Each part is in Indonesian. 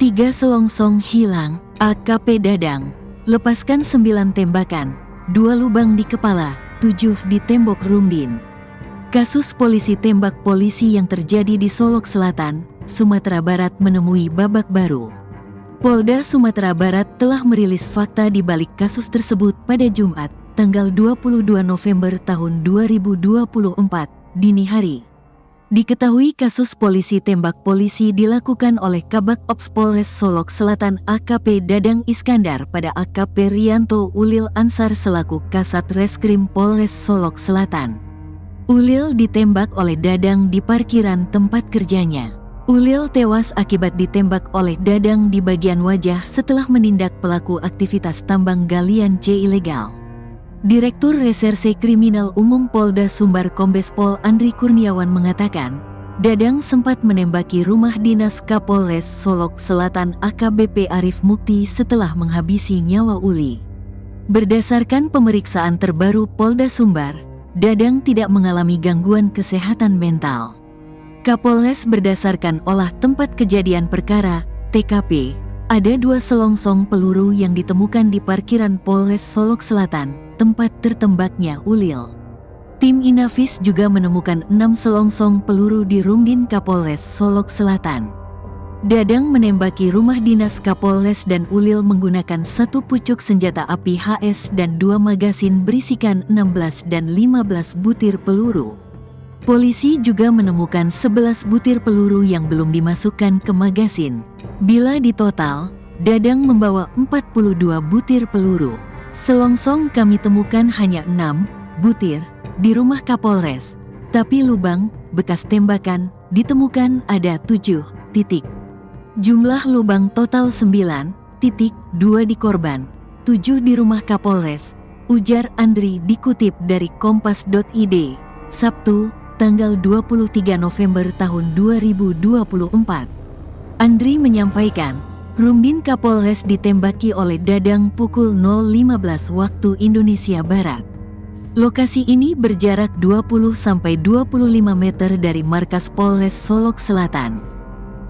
3 selongsong hilang, AKP Dadang. Lepaskan 9 tembakan, 2 lubang di kepala, 7 di tembok Rumdin. Kasus polisi tembak polisi yang terjadi di Solok Selatan, Sumatera Barat menemui babak baru. Polda Sumatera Barat telah merilis fakta di balik kasus tersebut pada Jumat, tanggal 22 November tahun 2024, dini hari. Diketahui kasus polisi tembak polisi dilakukan oleh Kabak Ops Polres Solok Selatan AKP Dadang Iskandar pada AKP Rianto Ulil Ansar selaku Kasat Reskrim Polres Solok Selatan. Ulil ditembak oleh Dadang di parkiran tempat kerjanya. Ulil tewas akibat ditembak oleh Dadang di bagian wajah setelah menindak pelaku aktivitas tambang galian C ilegal. Direktur Reserse Kriminal Umum Polda Sumbar Kombes Pol Andri Kurniawan mengatakan, Dadang sempat menembaki rumah dinas Kapolres Solok Selatan AKBP Arif Mukti setelah menghabisi nyawa Uli. Berdasarkan pemeriksaan terbaru Polda Sumbar, Dadang tidak mengalami gangguan kesehatan mental. Kapolres berdasarkan olah tempat kejadian perkara, TKP, ada 2 selongsong peluru yang ditemukan di parkiran Polres Solok Selatan, tempat tertembaknya Ulil. Tim Inafis juga menemukan 6 selongsong peluru di Rumdin Kapolres Solok Selatan. Dadang menembaki rumah dinas Kapolres dan Ulil menggunakan 1 pucuk senjata api HS dan 2 magasin berisikan 16 dan 15 butir peluru. Polisi juga menemukan 11 butir peluru yang belum dimasukkan ke magasin. Bila ditotal, Dadang membawa 42 butir peluru. Selongsong kami temukan hanya 6 butir di rumah Kapolres, tapi lubang bekas tembakan ditemukan ada 7 titik. Jumlah lubang total 9 titik, 2 di korban, 7 di rumah Kapolres, ujar Andri dikutip dari kompas.id, Sabtu, tanggal 23 November tahun 2024. Andri menyampaikan, Rumdin Kapolres ditembaki oleh Dadang pukul 0.15 waktu Indonesia Barat. Lokasi ini berjarak 20-25 meter dari markas Polres Solok Selatan.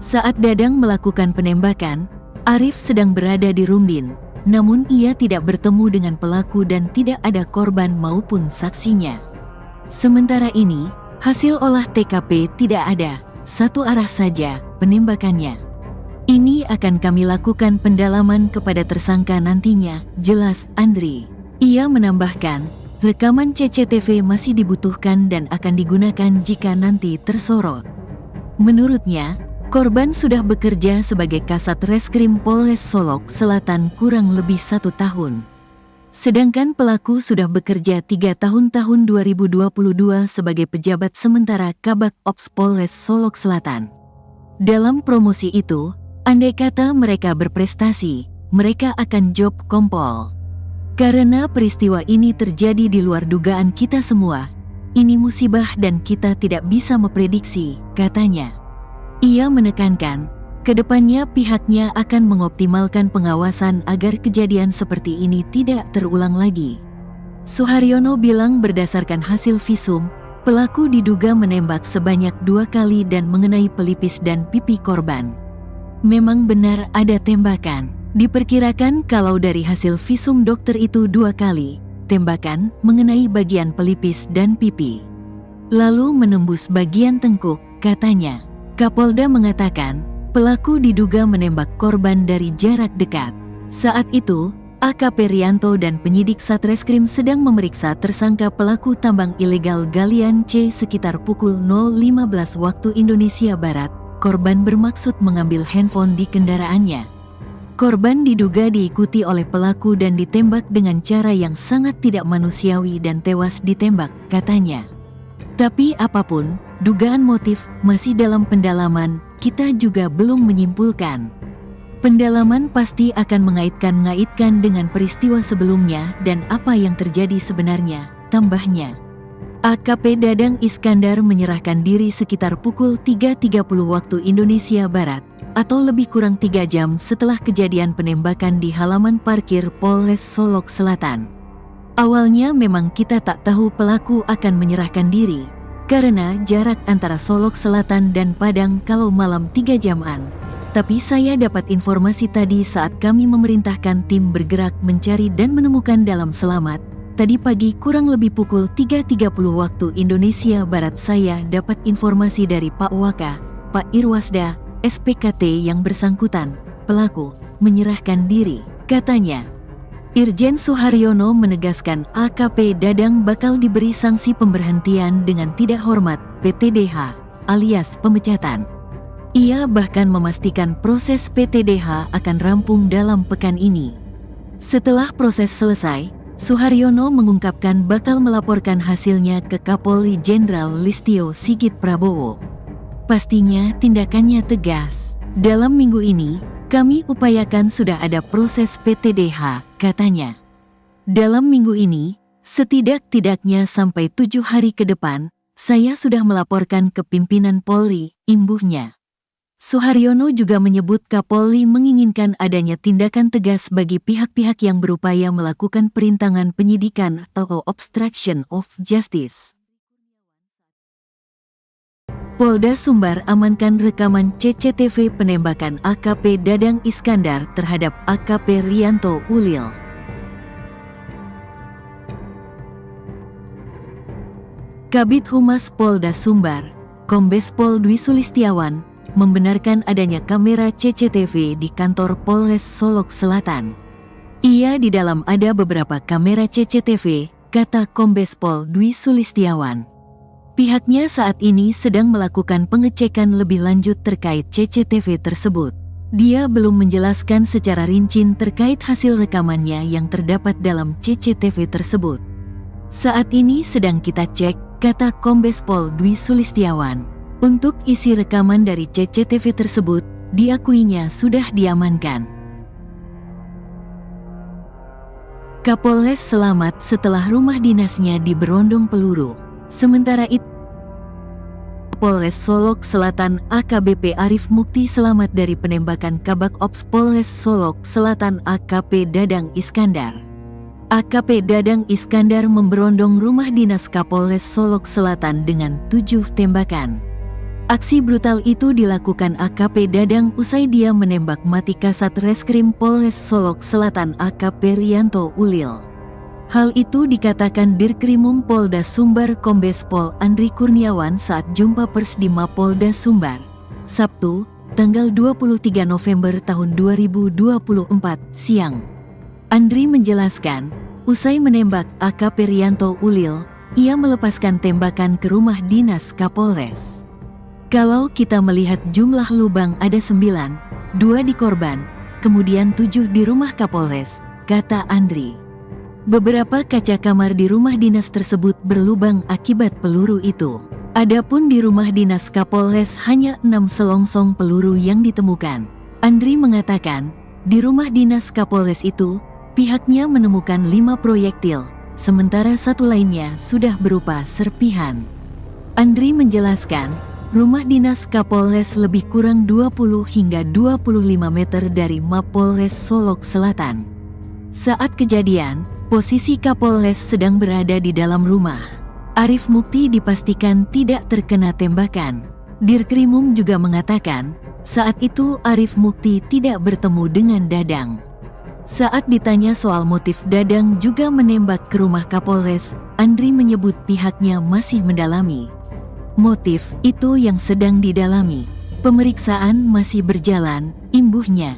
Saat Dadang melakukan penembakan, Arif sedang berada di Rumdin, namun ia tidak bertemu dengan pelaku dan tidak ada korban maupun saksinya. Sementara ini, hasil olah TKP tidak ada, satu arah saja penembakannya. Ini akan kami lakukan pendalaman kepada tersangka nantinya, jelas Andri. Ia menambahkan, rekaman CCTV masih dibutuhkan dan akan digunakan jika nanti tersorot. Menurutnya, korban sudah bekerja sebagai Kasat Reskrim Polres Solok Selatan kurang lebih 1 tahun. Sedangkan pelaku sudah bekerja 3 tahun 2022 sebagai pejabat sementara Kabak Ops Polres Solok Selatan. Dalam promosi itu, andai kata mereka berprestasi, mereka akan job kompol. Karena peristiwa ini terjadi di luar dugaan kita semua, ini musibah dan kita tidak bisa memprediksi, katanya. Ia menekankan, kedepannya pihaknya akan mengoptimalkan pengawasan agar kejadian seperti ini tidak terulang lagi. Suharyono bilang berdasarkan hasil visum, pelaku diduga menembak sebanyak 2 kali dan mengenai pelipis dan pipi korban. Memang benar ada tembakan. Diperkirakan kalau dari hasil visum dokter itu 2 kali, tembakan mengenai bagian pelipis dan pipi. Lalu menembus bagian tengkuk, katanya. Kapolda mengatakan, pelaku diduga menembak korban dari jarak dekat. Saat itu, AKP Rianto dan penyidik Satreskrim sedang memeriksa tersangka pelaku tambang ilegal galian C sekitar pukul 0.15 waktu Indonesia Barat. Korban bermaksud mengambil handphone di kendaraannya. Korban diduga diikuti oleh pelaku dan ditembak dengan cara yang sangat tidak manusiawi dan tewas ditembak, katanya. Tapi apapun, dugaan motif masih dalam pendalaman, kita juga belum menyimpulkan. Pendalaman pasti akan mengait-ngaitkan dengan peristiwa sebelumnya dan apa yang terjadi sebenarnya, tambahnya. AKP Dadang Iskandar menyerahkan diri sekitar pukul 3.30 waktu Indonesia Barat, atau lebih kurang 3 jam setelah kejadian penembakan di halaman parkir Polres Solok Selatan. Awalnya memang kita tak tahu pelaku akan menyerahkan diri, karena jarak antara Solok Selatan dan Padang kalau malam 3 jaman. Tapi saya dapat informasi tadi saat kami memerintahkan tim bergerak mencari dan menemukan dalam selamat. Tadi pagi kurang lebih pukul 3.30 waktu Indonesia Barat saya dapat informasi dari Pak Waka, Pak Irwasda, SPKT yang bersangkutan, pelaku, menyerahkan diri, katanya. Irjen Suharyono menegaskan AKP Dadang bakal diberi sanksi pemberhentian dengan tidak hormat, PTDH, alias pemecatan. Ia bahkan memastikan proses PTDH akan rampung dalam pekan ini. Setelah proses selesai, Suharyono mengungkapkan bakal melaporkan hasilnya ke Kapolri Jenderal Listio Sigit Prabowo. Pastinya tindakannya tegas. Dalam minggu ini, kami upayakan sudah ada proses PTDH, katanya. Dalam minggu ini, setidak-tidaknya sampai 7 hari ke depan, saya sudah melaporkan ke pimpinan Polri, imbuhnya. Suharyono juga menyebut Kapolri menginginkan adanya tindakan tegas bagi pihak-pihak yang berupaya melakukan perintangan penyidikan atau obstruction of justice. Polda Sumbar amankan rekaman CCTV penembakan AKP Dadang Iskandar terhadap AKP Rianto Ulil. Kabid Humas Polda Sumbar, Kombes Pol Dwi Sulistiawan, membenarkan adanya kamera CCTV di kantor Polres Solok Selatan. Ia di dalam ada beberapa kamera CCTV, kata Kombes Pol Dwi Sulistiawan. Pihaknya saat ini sedang melakukan pengecekan lebih lanjut terkait CCTV tersebut. Dia belum menjelaskan secara rinci terkait hasil rekamannya yang terdapat dalam CCTV tersebut. Saat ini sedang kita cek, kata Kombes Pol Dwi Sulistiawan. Untuk isi rekaman dari CCTV tersebut, diakuinya sudah diamankan. Kapolres selamat setelah rumah dinasnya diberondong peluru. Sementara itu, Polres Solok Selatan AKBP Arif Mukti selamat dari penembakan Kabak Ops Polres Solok Selatan AKP Dadang Iskandar. AKP Dadang Iskandar memberondong rumah dinas Kapolres Solok Selatan dengan 7 tembakan. Aksi brutal itu dilakukan AKP Dadang usai dia menembak mati Kasat Reskrim Polres Solok Selatan AKP Rianto Ulil. Hal itu dikatakan Dirkrimum Polda Sumbar Kombes Pol Andri Kurniawan saat jumpa pers di Mapolda Sumbar, Sabtu, tanggal 23 November tahun 2024, siang. Andri menjelaskan, usai menembak AKP Rianto Ulil, ia melepaskan tembakan ke rumah dinas Kapolres. Kalau kita melihat jumlah lubang ada 9, 2 di korban, kemudian 7 di rumah Kapolres, kata Andri. Beberapa kaca kamar di rumah dinas tersebut berlubang akibat peluru itu. Adapun di rumah dinas Kapolres hanya 6 selongsong peluru yang ditemukan. Andri mengatakan, di rumah dinas Kapolres itu, pihaknya menemukan 5 proyektil, sementara satu lainnya sudah berupa serpihan. Andri menjelaskan, rumah dinas Kapolres lebih kurang 20 hingga 25 meter dari Mapolres Solok Selatan. Saat kejadian, posisi Kapolres sedang berada di dalam rumah. Arif Mukti dipastikan tidak terkena tembakan. Dirkrimum juga mengatakan, saat itu Arif Mukti tidak bertemu dengan Dadang. Saat ditanya soal motif Dadang juga menembak ke rumah Kapolres, Andri menyebut pihaknya masih mendalami. Motif itu yang sedang didalami. Pemeriksaan masih berjalan, imbuhnya.